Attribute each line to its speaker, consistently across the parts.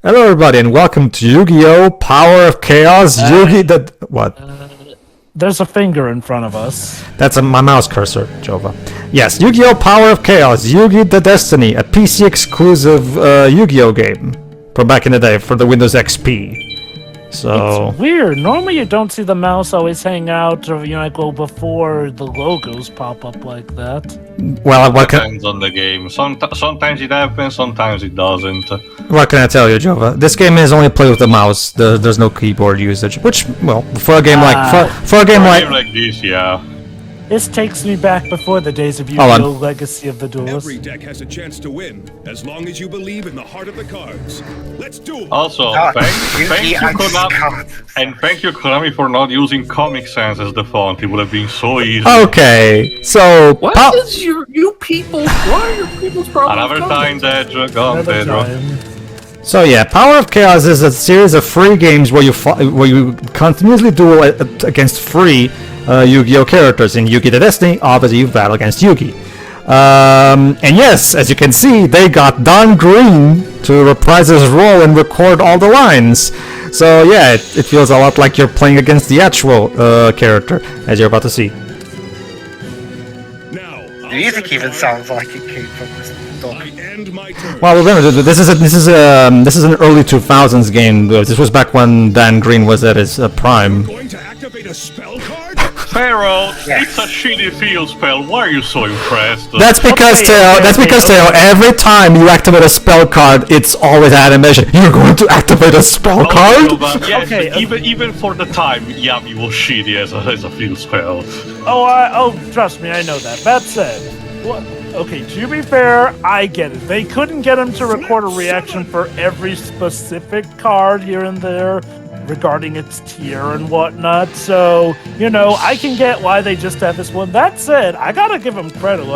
Speaker 1: Hello everybody and welcome to Yu-Gi-Oh! Power of Chaos, Yugi the... What?
Speaker 2: There's a finger in front of us.
Speaker 1: That's my mouse cursor, Jova. Yes, Yu-Gi-Oh! Power of Chaos, Yugi the Destiny, a PC exclusive Yu-Gi-Oh! Game from back in the day for the Windows XP. So...
Speaker 2: It's weird. Normally you don't see the mouse always hang out or, go before the logos pop up like that.
Speaker 1: Well, what
Speaker 3: Depends on the game. Sometimes it happens, sometimes it doesn't.
Speaker 1: What can I tell you, Jova? This game is only played with the mouse. There's no keyboard usage, which, well, for a game for a game like
Speaker 3: this, yeah.
Speaker 2: This takes me back before the days of Yu-Gi-Oh! Legacy of the Duelist.
Speaker 4: Every deck has a chance to win, as long as you believe in the heart of the cards. Let's duel!
Speaker 3: Also, thank you, Konami, and thank you, Konami, for not using Comic Sans as the font. It would have been so easy.
Speaker 1: Okay, so...
Speaker 5: What is you people? What are your people's problems?
Speaker 3: Another time, Go on, Pedro.
Speaker 1: So yeah, Power of Chaos is a series of free games where you continuously duel against free Yu-Gi-Oh! Characters. In Yugi the Destiny, obviously you battle against Yugi. And yes, as you can see, they got Don Green to reprise his role and record all the lines. So yeah, it feels a lot like you're playing against the actual character, as you're about to see.
Speaker 6: The music even sounds like it came from this dog.
Speaker 1: Well, remember, this is an early 2000s game. This was back when Dan Green was at his prime.
Speaker 4: Going to activate a spell card?
Speaker 3: Pharaoh,
Speaker 6: Yes.
Speaker 3: it's a shitty field spell. Why are you so impressed?
Speaker 1: That's because Teo, every time you activate a spell card, it's always animation. You're going to activate a spell card?
Speaker 3: No, but yes,
Speaker 2: Okay,
Speaker 3: even for the time, Yami was shitty as a field spell.
Speaker 2: Trust me, I know that. That said, okay, to be fair, I get it. They couldn't get him to record a reaction for every specific card here and there regarding its tier and whatnot, so, I can get why they just have this one. That said, I gotta give him credit,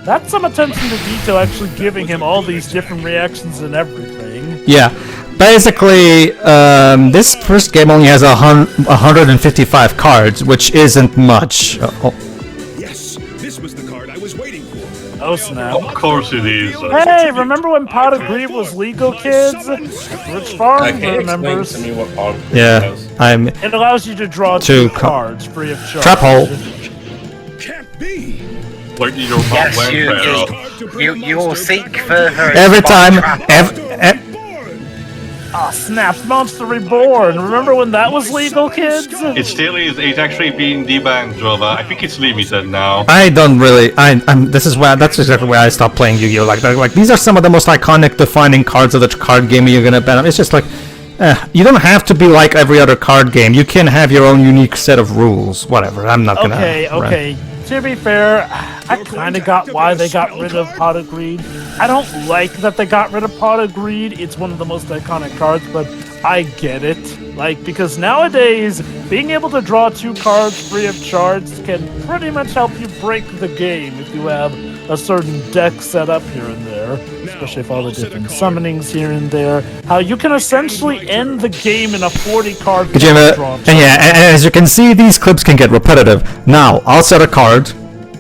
Speaker 2: that's some attention to detail actually giving him all these different reactions and everything.
Speaker 1: Yeah. Basically, this first game only has 155 cards, which isn't much.
Speaker 4: Yes, this was the card I was waiting for.
Speaker 2: Oh snap.
Speaker 3: Of course it is.
Speaker 2: Hey, remember when Pot of Greed was legal, kids? Rich Farm remembers.
Speaker 5: To me what part
Speaker 1: Yeah,
Speaker 2: It allows you to draw two cards free of charge.
Speaker 1: Trap hole.
Speaker 4: Can't be!
Speaker 3: Where did your mom
Speaker 6: Yes,
Speaker 3: went, Pharaoh?
Speaker 6: you will seek further.
Speaker 1: every time,
Speaker 2: Ah, snaps, Monster Reborn. Remember when that was legal, kids?
Speaker 3: It still is. It's actually being debanned, Jova. I think it's limited now.
Speaker 1: I don't really. That's exactly why I stopped playing Yu-Gi-Oh! Like these are some of the most iconic, defining cards of the card game you're gonna ban. It's just like, you don't have to be like every other card game. You can have your own unique set of rules. Whatever. I'm not gonna.
Speaker 2: Okay. To be fair, I kind of got why they got rid of Pot of Greed. I don't like that they got rid of Pot of Greed. It's one of the most iconic cards, but I get it. Because nowadays, being able to draw two cards free of charge can pretty much help you break the game if you have a certain deck set up here and there. Especially if all the different summonings here and there. How you can essentially end the game in a 40-card draw.
Speaker 1: And yeah, and as you can see, these clips can get repetitive. Now, I'll set a card.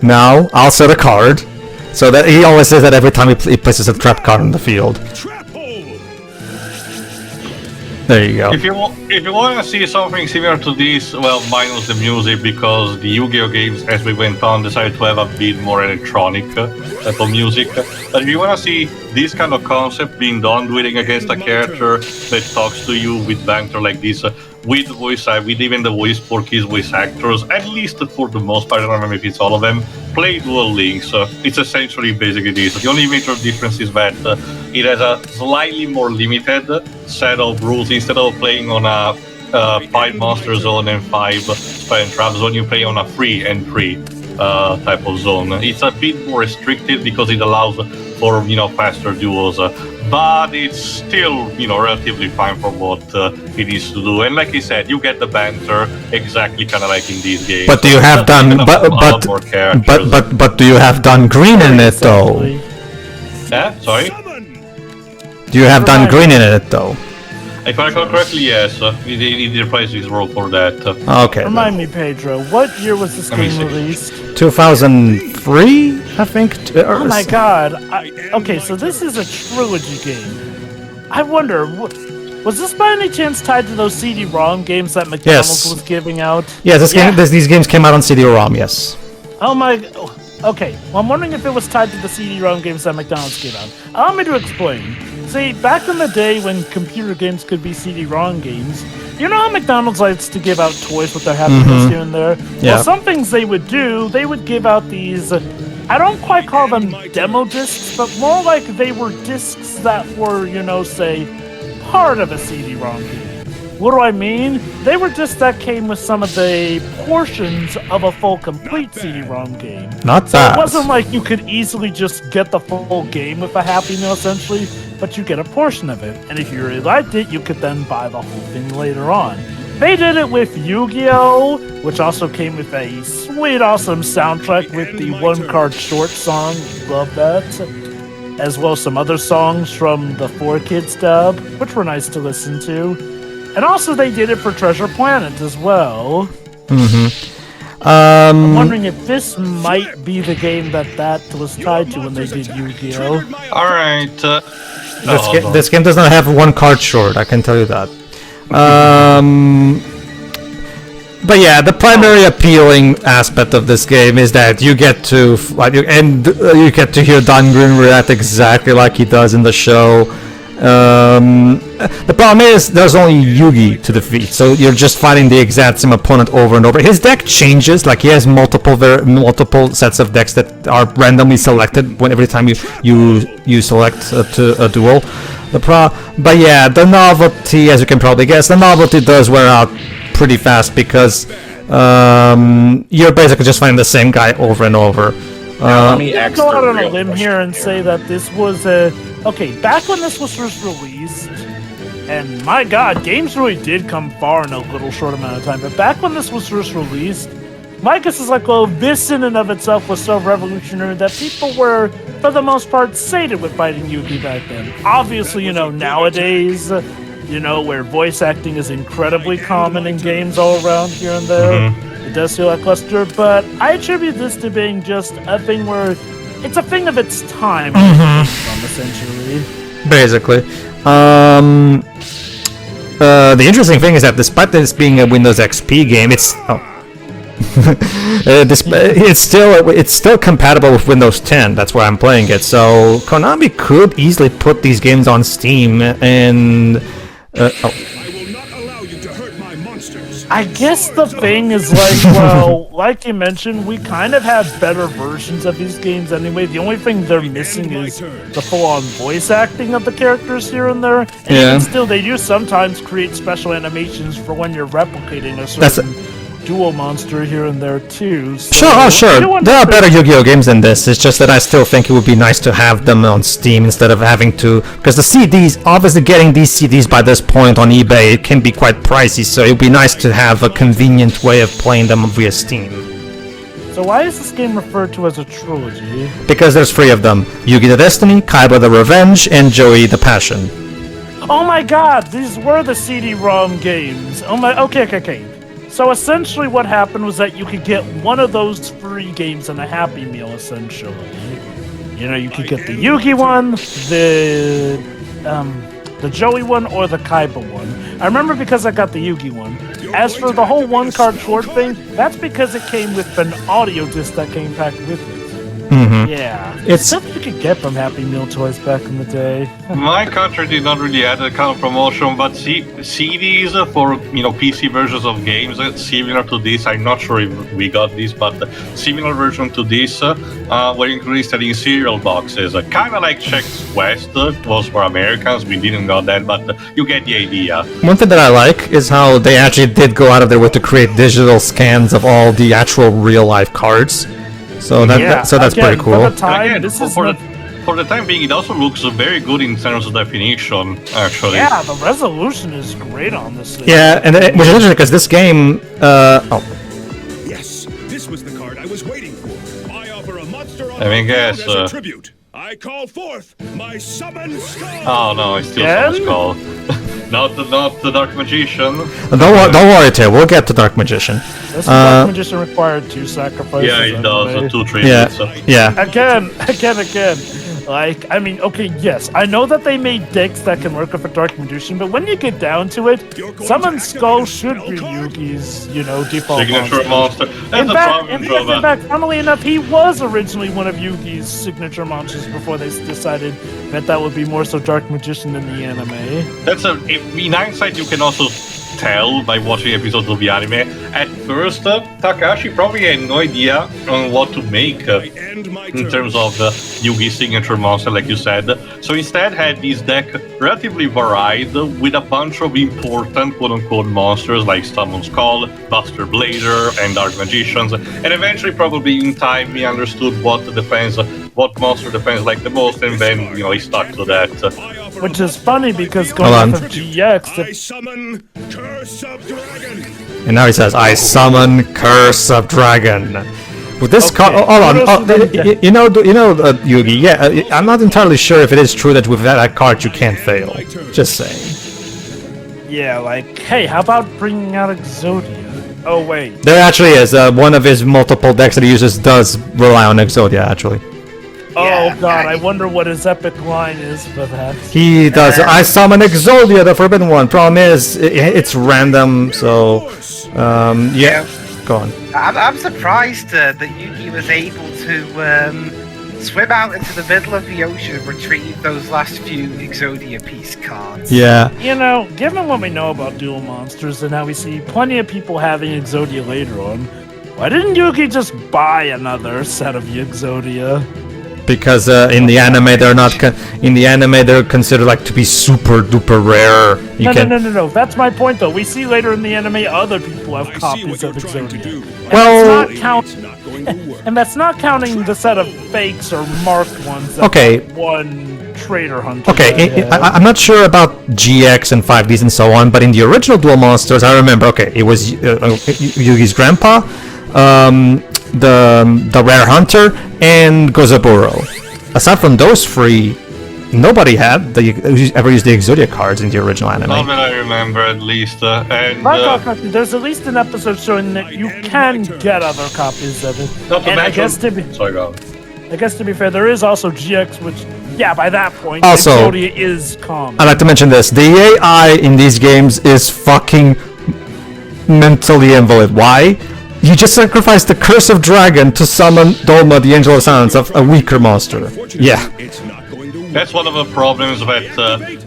Speaker 1: Now, I'll set a card. So that he always says that every time he places a trap card on the field.
Speaker 4: Trap hole!
Speaker 1: There you go.
Speaker 3: If you want to see something similar to this, well, minus the music, because the Yu-Gi-Oh! Games, as we went on, decided to have a bit more electronic type of music. But if you want to see this kind of concept being done, dueling against a character that talks to you with banter like this, with with even the voice for his voice actors, at least for the most part, I don't remember if it's all of them, play Duel Links. It's essentially basically this. The only major difference is that it has a slightly more limited set of rules. Instead of playing on a 5 monster zone and 5 spell and trap zone, you play on a 3 and 3 type of zone. It's a bit more restricted because it allows for faster duels. But it's still, relatively fine for what it needs to do. And like I said, you get the banter exactly kind of like in these games.
Speaker 1: But do you have done? But do you have done green in it though?
Speaker 3: Yeah, sorry.
Speaker 1: Do you have done green in it though?
Speaker 3: If I recall correctly, yes. He replaced his role for that.
Speaker 1: Okay.
Speaker 2: Remind me, Pedro, what year was this game released?
Speaker 1: 2003, I think.
Speaker 2: Oh my god. Okay, so this is a trilogy game. I wonder, was this by any chance tied to those CD-ROM games that McDonald's was giving out?
Speaker 1: Yes, these games came out on CD-ROM, yes.
Speaker 2: Oh my... Okay, well, I'm wondering if it was tied to the CD-ROM games that McDonald's gave out. Allow me to explain. See, back in the day when computer games could be CD-ROM games, you know how McDonald's likes to give out toys with their Happy Meals here and there?
Speaker 1: Yeah.
Speaker 2: Well, some things they would do, they would give out these... I don't quite call them demo discs, but more like they were discs that were, you know, say, part of a CD-ROM game. What do I mean? They were discs that came with some of the portions of a full, complete CD-ROM game.
Speaker 1: Not bad.
Speaker 2: It wasn't like you could easily just get the full game with a Happy Meal, essentially, but you get a portion of it. And if you really liked it, you could then buy the whole thing later on. They did it with Yu-Gi-Oh!, which also came with a sweet, awesome soundtrack with the one-card short song. Love that. As well as some other songs from the 4Kids dub, which were nice to listen to. And also they did it for Treasure Planet as well. I'm wondering if this might be the game that was tied to when they did Yu-Gi-Oh!
Speaker 3: Alright.
Speaker 1: This game does not have one card short, I can tell you that. But yeah, the primary appealing aspect of this game is that you get to you get to hear Don Green react exactly like he does in the show. The problem is there's only Yugi to defeat, so you're just fighting the exact same opponent over and over. His deck changes, like he has multiple sets of decks that are randomly selected every time you select to a duel. But yeah, the novelty, as you can probably guess, the novelty does wear out pretty fast because you're basically just fighting the same guy over and over.
Speaker 5: Let me
Speaker 2: I'll
Speaker 5: ask
Speaker 2: go out
Speaker 5: the
Speaker 2: on a
Speaker 5: real
Speaker 2: limb
Speaker 5: question
Speaker 2: here and say that this was okay, back when this was first released, and my god, games really did come far in a little short amount of time, but back when this was first released, my guess is like, well, this in and of itself was so revolutionary that people were, for the most part, sated with fighting Yugi back then. Obviously, you know, nowadays, you know, where voice acting is incredibly common in games all around here and there, it does feel lackluster, but I attribute this to being just a thing where it's a thing of its time, essentially. Basically.
Speaker 1: The interesting thing is that despite this being a Windows XP game, it's it's still compatible with Windows 10. That's why I'm playing it. So Konami could easily put these games on Steam and.
Speaker 2: I guess the thing is like, well, like you mentioned, we kind of have better versions of these games anyway. The only thing they're missing is the full-on voice acting of the characters here and there. And even still, they do sometimes create special animations for when you're replicating a certain dual monster here and there too. So
Speaker 1: Sure. There are better Yu-Gi-Oh games than this. It's just that I still think it would be nice to have them on Steam instead of having to, because the CDs, obviously getting these CDs by this point on eBay, it can be quite pricey, so it would be nice to have a convenient way of playing them via Steam.
Speaker 2: So why is this game referred to as a trilogy?
Speaker 1: Because there's 3 of them: Yugi the Destiny, Kaiba the Revenge, and Joey the Passion.
Speaker 2: Oh my god, these were the CD-ROM games. Oh my, okay. So essentially what happened was that you could get one of those free games in a Happy Meal, essentially. You know, you could get the Yugi one, the Joey one, or the Kaiba one. I remember because I got the Yugi one. As for the whole one-card short thing, that's because it came with an audio disc that came packed with it. Yeah, it's stuff you could get from Happy Meal toys back in the day.
Speaker 3: My country did not really have that kind of promotion, but CDs for PC versions of games similar to this. I'm not sure if we got this, but similar version to this were included in cereal boxes. Kind of like Chex Quest was for Americans. We didn't got that, but you get the idea.
Speaker 1: One thing that I like is how they actually did go out of their way to create digital scans of all the actual real-life cards. So that's pretty cool.
Speaker 2: For the time,
Speaker 3: for the time being, it also looks very good in terms of definition, actually.
Speaker 2: Yeah, the resolution is great on this thing.
Speaker 1: Yeah, and which is interesting because this game.
Speaker 4: Yes, this was the card I was waiting for. I offer a monster on
Speaker 3: as
Speaker 4: a tribute. I call forth my summon skull.
Speaker 3: Oh no, it's still Summon Skull. Not the Dark Magician.
Speaker 1: Don't worry, Tay. We'll get to Dark Magician.
Speaker 2: This Dark Magician required 2 sacrifices.
Speaker 3: Yeah, it does. 2
Speaker 1: Yeah.
Speaker 3: tributes.
Speaker 1: Yeah.
Speaker 2: Again. Like, I mean, okay, yes, I know that they made decks that can work with a Dark Magician, but when you get down to it, Summon Skull should be Yugi's, default
Speaker 3: Signature monster. That's
Speaker 2: In
Speaker 3: the
Speaker 2: fact,
Speaker 3: problem,
Speaker 2: in fact, funnily enough, he was originally one of Yugi's signature monsters before they decided that would be more so Dark Magician in the anime.
Speaker 3: In hindsight, you can also tell by watching episodes of the anime. At first, Takashi probably had no idea on what to make in terms of the Yugi signature monster, like you said. So instead, had this deck relatively varied with a bunch of important quote-unquote monsters like Summon Skull, Buster Blader, and Dark Magicians. And eventually, probably in time, he understood what monster defends like the most, and then he stuck to that.
Speaker 2: Which is funny because going off of GX,
Speaker 4: I summon Curse of Dragon.
Speaker 1: And now he says, I summon Curse of Dragon. With this card, hold on, Yugi, yeah, I'm not entirely sure if it is true that with that card you can't fail. Just saying.
Speaker 2: yeah, like, hey, how about bringing out Exodia? Oh, wait.
Speaker 1: There actually is, one of his multiple decks that he uses does rely on Exodia, actually.
Speaker 2: Oh god, I wonder what his epic line is for that.
Speaker 1: He does, I summon Exodia, the Forbidden One. Problem is, it's random, so, yeah, go on.
Speaker 6: I'm surprised that Yugi was able to swim out into the middle of the ocean and retrieve those last few Exodia piece cards.
Speaker 1: Yeah.
Speaker 2: Given what we know about dual monsters and how we see plenty of people having Exodia later on, why didn't Yugi just buy another set of Exodia?
Speaker 1: Because in the anime they're not they're considered like to be super duper rare.
Speaker 2: No. That's my point though. We see later in the anime other people have copies of Exodia.
Speaker 1: Well,
Speaker 2: And that's not counting the set of fakes or marked ones. That one Trader Hunter.
Speaker 1: Okay, I'm not sure about GX and 5Ds and so on, but in the original Duel Monsters, I remember. Okay, it was Yugi's grandpa. The Rare Hunter, and Gozaburo. Aside from those three, nobody had ever used the Exodia cards in the original anime.
Speaker 3: Not that I remember, at least.
Speaker 2: There's at least an episode showing that you can get other copies of it. I guess to be fair, there is also GX, which, by that point,
Speaker 1: also,
Speaker 2: Exodia is common.
Speaker 1: I'd like to mention this. The AI in these games is fucking mentally invalid. Why? You just sacrificed the Curse of Dragon to summon Dolma, the Angel of Silence, of a weaker monster. Yeah.
Speaker 3: That's one of the problems that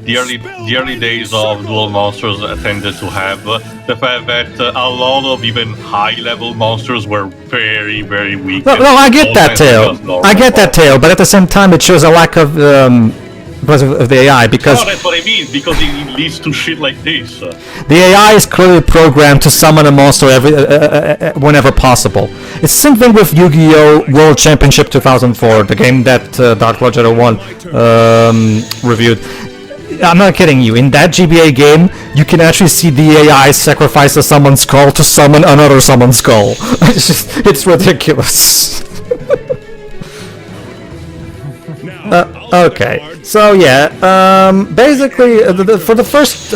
Speaker 3: the early days of Duel Monsters tended to have. The fact that a lot of even high-level monsters were very, very weak.
Speaker 1: No, I get that tale. But at the same time, it shows a lack of because of the AI, because...
Speaker 3: No, that's what I mean, because it leads to shit like this.
Speaker 1: The AI is clearly programmed to summon a monster whenever possible. It's the same thing with Yu-Gi-Oh! World Championship 2004, the game that Dark Lodge 1 reviewed. I'm not kidding you, in that GBA game, you can actually see the AI sacrifice a Summon Skull to summon another Summon Skull. It's ridiculous. Okay, so yeah, basically, for the first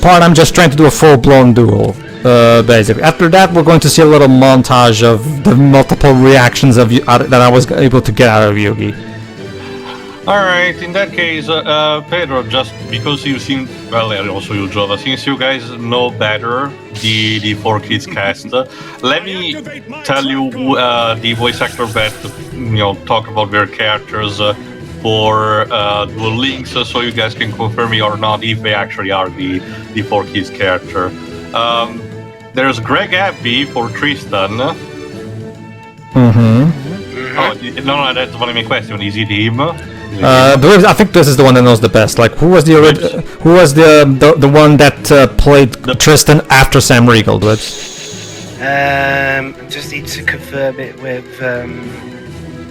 Speaker 1: part, I'm just trying to do a full-blown duel, basically. After that, we're going to see a little montage of the multiple reactions that I was able to get out of Yugi.
Speaker 3: Alright, in that case, Pedro, just because you seem, also you, Jova, since you guys know better the 4Kids cast, let me tell you the voice actor that, talk about their characters for Duel Links, so you guys can confirm me or not if they actually are the 4Kids character. There's Greg Abbey for Tristan.
Speaker 1: Mm-hmm.
Speaker 3: No, that's one of my questions. Is it him?
Speaker 1: I think this is the one that knows the best. Like, who was the one that played Tristan after Sam Riegel?
Speaker 6: I just need to confirm it with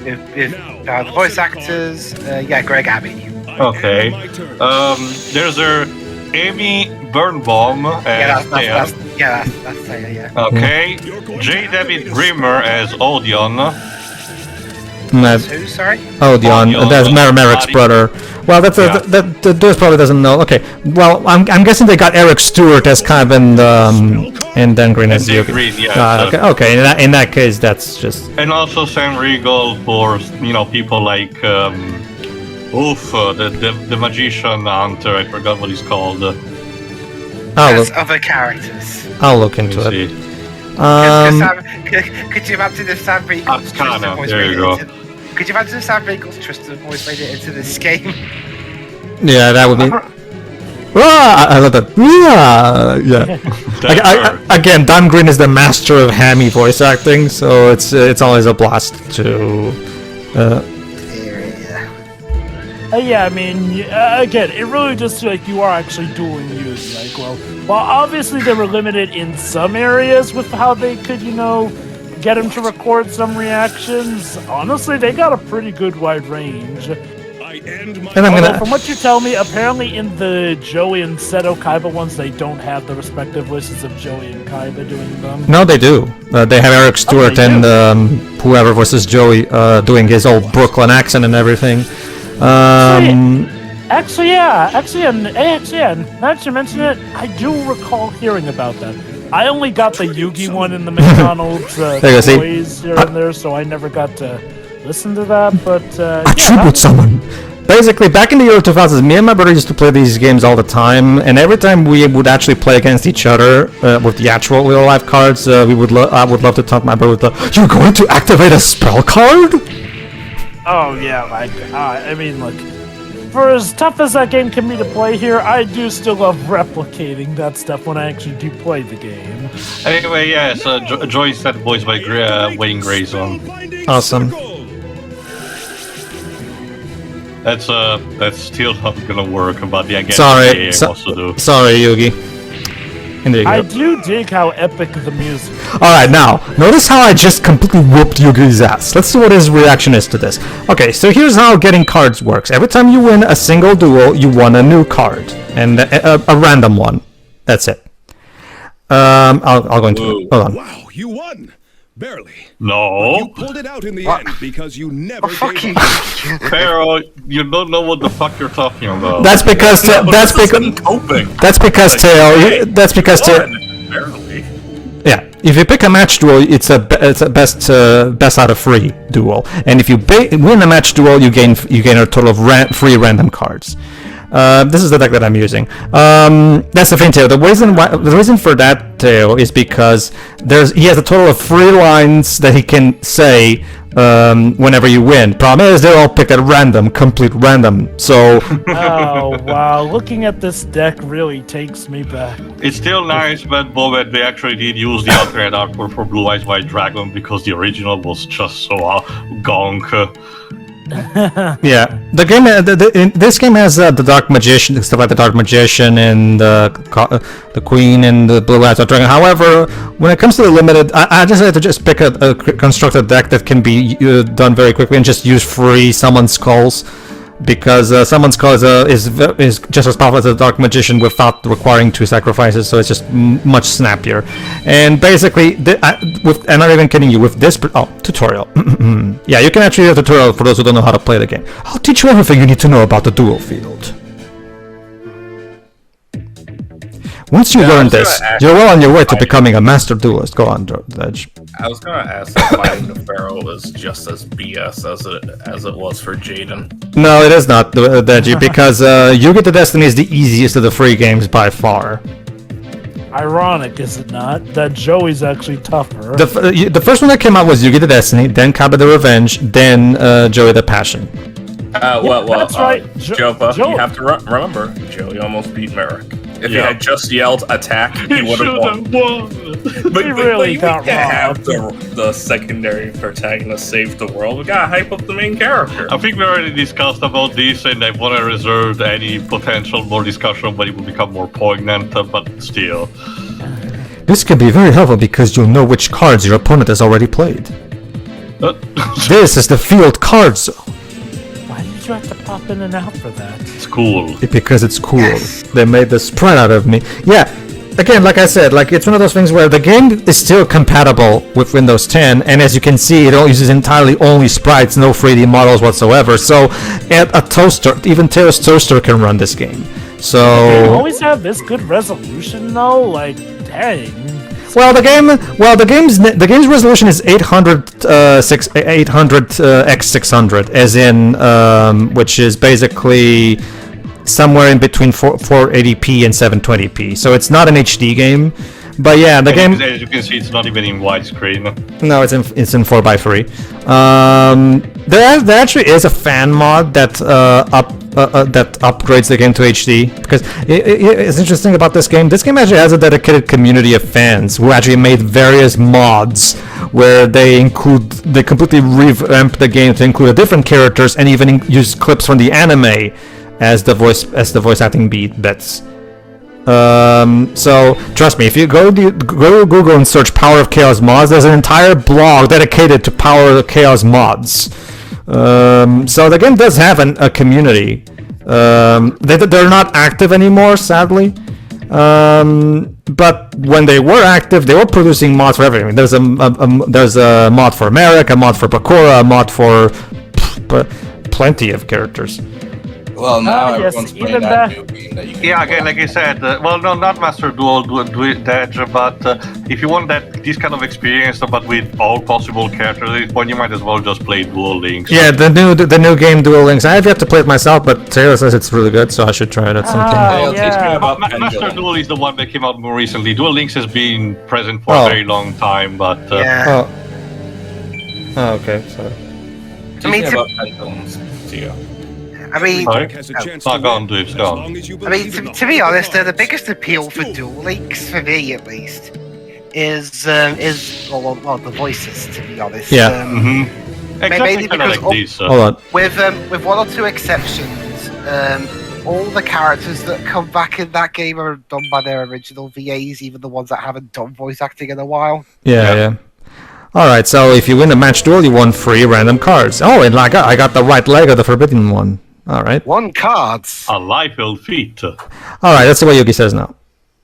Speaker 6: the voice actors. Greg Abbey.
Speaker 3: Okay. There's Amy Birnbaum as Thea.
Speaker 6: That's Thea, yeah.
Speaker 3: Okay. J. David Grimmer as Odeon.
Speaker 6: Who, sorry?
Speaker 1: Odeon. That's Merrick's brother. Well, Deuce probably doesn't know. Okay. Well, I'm guessing they got Eric Stewart as Kyban and Dan Green as Yugi. Okay. In that case, that's just.
Speaker 3: And also Sam Riegel for people like Oof, the magician hunter, I forgot what he's called.
Speaker 6: There's other characters.
Speaker 1: I'll look into it.
Speaker 3: See.
Speaker 6: Could you imagine if Sam Riegels
Speaker 3: Arcana, there you go.
Speaker 6: Could you imagine if Sam Riegels trusted voice made it into this game?
Speaker 1: Yeah, that would be. I love that. Yeah. Again, Don Green is the master of hammy voice acting, so it's always a blast to.
Speaker 2: Yeah, I mean, again, it really just feels like you are actually doing Yugi. Like, well, while obviously they were limited in some areas with how they could, get him to record some reactions, honestly, they got a pretty good wide range.
Speaker 1: And I'm gonna.
Speaker 2: From what you tell me, apparently in the Joey and Seto Kaiba ones, they don't have the respective voices of Joey and Kaiba doing them.
Speaker 1: No, they do. They have Eric Stewart and whoever versus Joey doing his old Brooklyn accent and everything.
Speaker 2: Actually, now that you mention it, I do recall hearing about that. I only got the Yugi one in the McDonald's toys here and there, so I never got to listen to that, but
Speaker 1: Tribute summon! Basically, back in the early 2000s, me and my brother used to play these games all the time, and every time we would actually play against each other with the actual real-life cards, I would love to taunt my brother with the, "You're going to activate a spell card?"
Speaker 2: Oh yeah, I mean, look, for as tough as that game can be to play here, I do still love replicating that stuff when I actually do play the game.
Speaker 3: Anyway, yes, Joy said voiced by Wayne Grayson.
Speaker 1: Awesome.
Speaker 3: That's still not gonna work, but yeah, again,
Speaker 1: Sorry, sorry, Yugi. And there you go.
Speaker 2: I do dig how epic the music is.
Speaker 1: Alright, now, notice how I just completely whooped Yugi's ass. Let's see what his reaction is to this. Okay, so here's how getting cards works. Every time you win a single duel, you won a new card. And a random one. That's it. I'll go into it. Hold on.
Speaker 4: Wow, you won! Barely.
Speaker 3: No.
Speaker 4: You pulled it out in the end because you never gave up.
Speaker 3: Pharaoh, you don't know what the fuck you're talking about.
Speaker 1: That's because Tail. That's because Tail.
Speaker 3: Barely.
Speaker 1: Yeah, if you pick a match duel, it's a best out of 3 duel, and if you win a match duel, you gain a total of 3 random cards. This is the deck that I'm using. That's the thing, Tail. The reason for that, Tail, is because he has a total of 3 lines that he can say whenever you win. Problem is, they're all picked at random, complete random. So.
Speaker 2: Oh wow! Looking at this deck really takes me back.
Speaker 3: It's still nice, but Bobet, they actually did use the alternate artwork for Blue Eyes White Dragon because the original was just so gonk.
Speaker 1: Yeah, the game. This game has the Dark Magician, stuff like the Dark Magician and the Queen and the Blue Eyes White Dragon. However, when it comes to the limited, I just had to just pick a constructed deck that can be done very quickly and just use free Summon Skulls, because Summon Skull is just as powerful as the Dark Magician without requiring 2 sacrifices, so it's just much snappier. And basically, I'm not even kidding you, with this tutorial. Yeah, you can actually do a tutorial for those who don't know how to play the game. I'll teach you everything you need to know about the duel field. Once you learn this, you're well on your way to becoming a master duelist. Go on, Dej.
Speaker 7: I was gonna ask if fighting the Pharaoh is just as BS as it was for Jaden.
Speaker 1: No, it is not, Deji, because Yugi the Destiny is the easiest of the free games by far.
Speaker 2: Ironic, is it not? That Joey's actually tougher.
Speaker 1: The first one that came out was Yugi the Destiny, then Kaba the Revenge, then Joey the Passion.
Speaker 2: That's right.
Speaker 7: Jopa, you have to remember, Joey almost beat Merrick. If he had just yelled attack, he would have won. But
Speaker 2: he really got
Speaker 7: have the secondary protagonist save the world. We gotta hype up the main character.
Speaker 3: I think we already discussed about this, and I want to reserve any potential more discussion when it will become more poignant, but still.
Speaker 1: This can be very helpful because you'll know which cards your opponent has already played. This is the field card zone.
Speaker 2: Why did you have to pop in and out for that?
Speaker 3: It's cool.
Speaker 1: Because it's cool. Yes. They made the sprite out of me. Yeah, again, like I said, it's one of those things where the game is still compatible with Windows 10, and as you can see, it uses entirely only sprites, no 3D models whatsoever. So, a toaster, even Tails Toaster can run this game. So
Speaker 2: you always have this good resolution, though. Dang.
Speaker 1: Well, the game's resolution is 800 x 600, as in which is basically somewhere in between 480p and 720p. So it's not an HD game, but yeah, the game.
Speaker 3: As you can see, it's not even in widescreen.
Speaker 1: No, it's in 4x3. There actually is a fan mod that that upgrades the game to HD, because it's interesting about this game. This game actually has a dedicated community of fans who actually made various mods where they completely revamp the game to include different characters and even use clips from the anime as the voice acting bits. So trust me, if you go to Google and search Power of Chaos mods, there's an entire blog dedicated to Power of Chaos mods. So the game does have a community. They're not active anymore, sadly. But when they were active, they were producing mods for everything. There's a mod for Merrick, a mod for Bakura, a mod for plenty of characters.
Speaker 7: Well, now
Speaker 2: yes,
Speaker 7: everyone's
Speaker 2: even
Speaker 7: playing that
Speaker 2: that-
Speaker 7: new game that you can.
Speaker 3: Yeah, again, like I said, well, no, not Master Duel Dodge, but if you want this kind of experience, but with all possible characters at this point, you might as well just play Duel Links.
Speaker 1: Yeah, the new game Duel Links. I have yet to play it myself, but Taylor says it's really good, so I should try it at some point.
Speaker 7: Hey, I'll teach you
Speaker 2: yeah.
Speaker 7: about
Speaker 3: Master
Speaker 7: Pendulum.
Speaker 3: Duel is the one that came out more recently. Duel Links has been present for
Speaker 1: Oh.
Speaker 3: a very long time, but
Speaker 6: Yeah.
Speaker 1: Oh, okay. Sorry.
Speaker 7: Teach
Speaker 6: mean,
Speaker 7: me
Speaker 6: to-
Speaker 7: about Pendulums, Tio.
Speaker 6: I mean,
Speaker 3: Sorry?
Speaker 4: Has a chance
Speaker 3: No,
Speaker 4: to
Speaker 3: go on,
Speaker 4: win,
Speaker 3: dude,
Speaker 4: as
Speaker 3: go on.
Speaker 4: long as you
Speaker 6: I mean,
Speaker 4: believe in
Speaker 6: to be
Speaker 4: the
Speaker 6: honest,
Speaker 4: hard
Speaker 6: the biggest appeal for
Speaker 4: Duel.
Speaker 6: Duel Links, for me at least, is well, the voices. To be honest,
Speaker 1: Yeah.
Speaker 3: exactly
Speaker 6: maybe
Speaker 3: kind of
Speaker 6: because
Speaker 3: like this.
Speaker 1: Hold on.
Speaker 6: with one or two exceptions, all the characters that come back in that game are done by their original VAs, even the ones that haven't done voice acting in a while.
Speaker 1: Yeah. Alright, so if you win a match duel, you won 3 random cards. Oh, and I got the right leg of the forbidden one. Alright.
Speaker 6: One cards.
Speaker 3: A life feat.
Speaker 1: Alright, let's see what Yugi says now.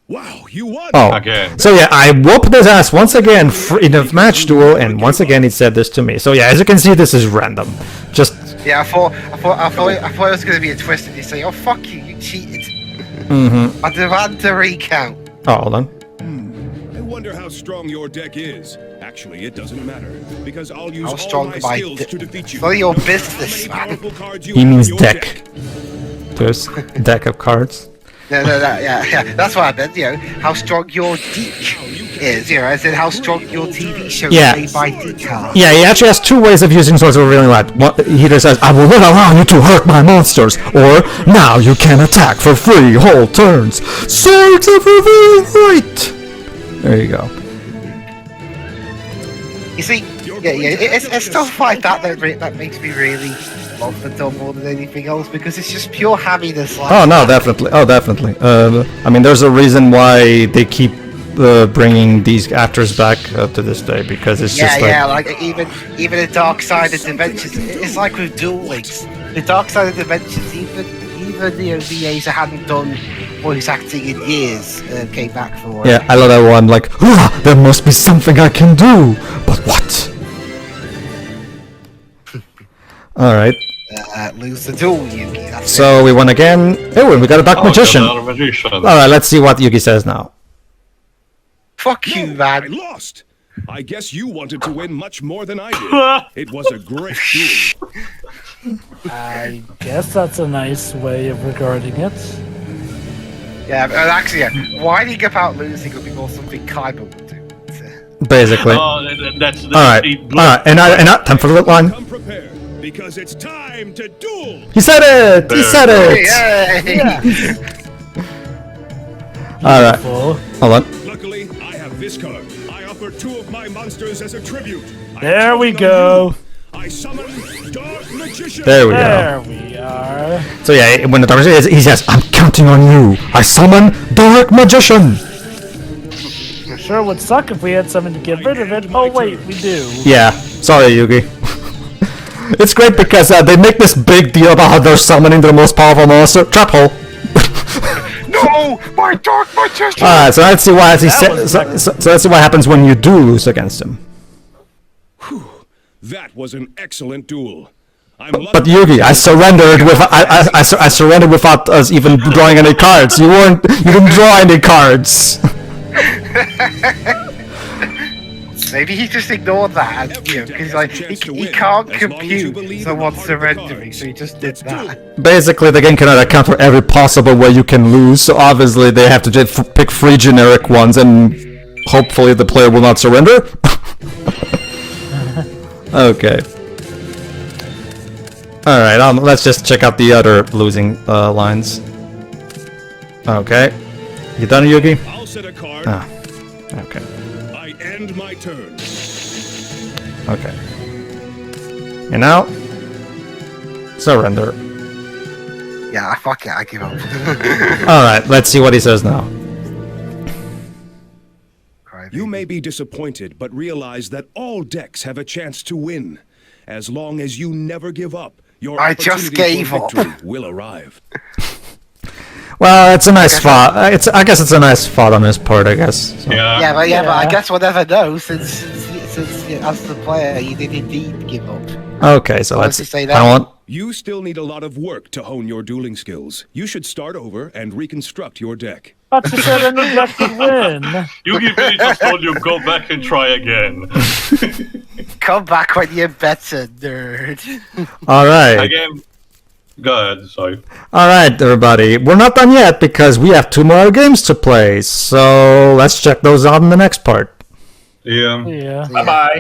Speaker 4: Wow, you won!
Speaker 1: Oh.
Speaker 3: Again.
Speaker 1: So yeah, I whooped his ass once again in a match duel, and once again he said this to me. So yeah, as you can see, this is random. Just
Speaker 6: Yeah, I thought it was going to be a twist, and you say, "Oh fuck you, you cheated." I demand a recount.
Speaker 1: oh, hold on.
Speaker 4: I wonder how strong your deck is. Actually, it doesn't matter, because I'll use
Speaker 6: How
Speaker 4: all
Speaker 6: strong
Speaker 4: my
Speaker 6: my
Speaker 4: skills
Speaker 6: di-
Speaker 4: to defeat you.
Speaker 6: for your
Speaker 4: No matter
Speaker 6: business,
Speaker 4: how many
Speaker 6: man.
Speaker 4: powerful cards you
Speaker 1: He
Speaker 4: have in
Speaker 1: means
Speaker 4: your
Speaker 1: deck. There's a deck of cards.
Speaker 6: No, yeah, that's what I meant. You know, how strong your deck is. You know, as in how strong your TV show
Speaker 1: Yeah.
Speaker 6: is made by Decard.
Speaker 1: Yeah, he actually has 2 ways of using Swords of Revealing Light. He either says, I will not allow you to hurt my monsters, or now you can attack for 3 whole turns. Swords of Revealing Light! There you go.
Speaker 6: You see, it's stuff like that that makes me really love the dub more than anything else, because it's just pure happiness. Like,
Speaker 1: Oh, no, definitely. Oh, definitely. I mean, there's a reason why they keep bringing these actors back to this day, because it's just like...
Speaker 6: like even the Dark Side of Dimensions, it's like with Duel Links. The Dark Side of Dimensions, even the VAs that hadn't done voice acting in years came back for it.
Speaker 1: Yeah, I love that one, like, there must be something I can do, but what? Alright,
Speaker 6: Lose the duel, Yugi. That's
Speaker 1: so we won again. Oh, and we got a Dark Magician.
Speaker 3: Another magician.
Speaker 1: Alright, let's see what Yugi says now.
Speaker 6: Fuck you,
Speaker 4: No, I
Speaker 6: man.
Speaker 4: lost. I guess you wanted to win much more than I did. It was a great duel.
Speaker 2: I guess that's a nice way of regarding it.
Speaker 6: Yeah, but actually, yeah, whining about losing would be more something Kaiba would do.
Speaker 1: Basically.
Speaker 3: Oh, that's
Speaker 1: Alright, and time for the line.
Speaker 4: Come prepared, because it's time to duel.
Speaker 1: He said it! He said it! Alright,
Speaker 2: Well,
Speaker 1: hold on.
Speaker 4: Luckily, I have this card. I offer 2 of my monsters as a tribute. I
Speaker 2: there we
Speaker 4: count on
Speaker 2: go.
Speaker 4: you. I summon Dark Magician.
Speaker 1: There we go.
Speaker 2: There we are.
Speaker 1: So yeah, when the Dark Magician is, he says, I'm counting on you. I summon Dark Magician!
Speaker 2: Sure would suck if we had something to get rid of it. Oh wait, we do.
Speaker 1: Yeah, sorry Yugi. It's great because they make this big deal about how they're summoning the most powerful monster. Trap hole!
Speaker 6: No, my Dark Magician.
Speaker 1: Alright, so let's see what
Speaker 2: was
Speaker 1: so let's see what happens when you do lose against him.
Speaker 4: That was an excellent duel.
Speaker 1: But Yugi, I surrendered with I surrendered without us even drawing any cards. You didn't draw any cards.
Speaker 6: Maybe he just ignored that, because like he can't compute someone surrendering, so he just did that.
Speaker 1: Basically, the game cannot account for every possible way you can lose, so obviously they have to just pick 3 generic ones, and hopefully the player will not surrender. Okay. Alright, let's just check out the other losing lines. Okay. You done, Yugi?
Speaker 4: I'll set a card.
Speaker 1: Ah. Okay.
Speaker 4: I end my turn.
Speaker 1: Okay. And now, surrender.
Speaker 6: Yeah, fuck it, I give up.
Speaker 1: Alright, let's see what he says now.
Speaker 4: You may be disappointed, but realize that all decks have a chance to win. As long as you never give up, your
Speaker 6: I just
Speaker 4: opportunity
Speaker 6: gave
Speaker 4: for
Speaker 6: up.
Speaker 4: victory will arrive.
Speaker 1: Well, it's a nice thought. I guess it's a nice thought on his part, I guess. So.
Speaker 3: Yeah.
Speaker 6: But I guess we'll never know since as the player you did indeed give up.
Speaker 1: Okay, so let's
Speaker 6: say that.
Speaker 1: I want.
Speaker 4: You still need a lot of work to hone your dueling skills. You should start over and reconstruct your deck.
Speaker 2: But you said any deck could win.
Speaker 3: Yugi really just told you go back and try again.
Speaker 6: Come back when you're better, nerd.
Speaker 1: All right.
Speaker 3: Again. Go ahead, sorry.
Speaker 1: All right, everybody. We're not done yet because we have 2 more games to play. So let's check those out in the next part.
Speaker 3: Yeah.
Speaker 2: Yeah.
Speaker 7: Bye bye.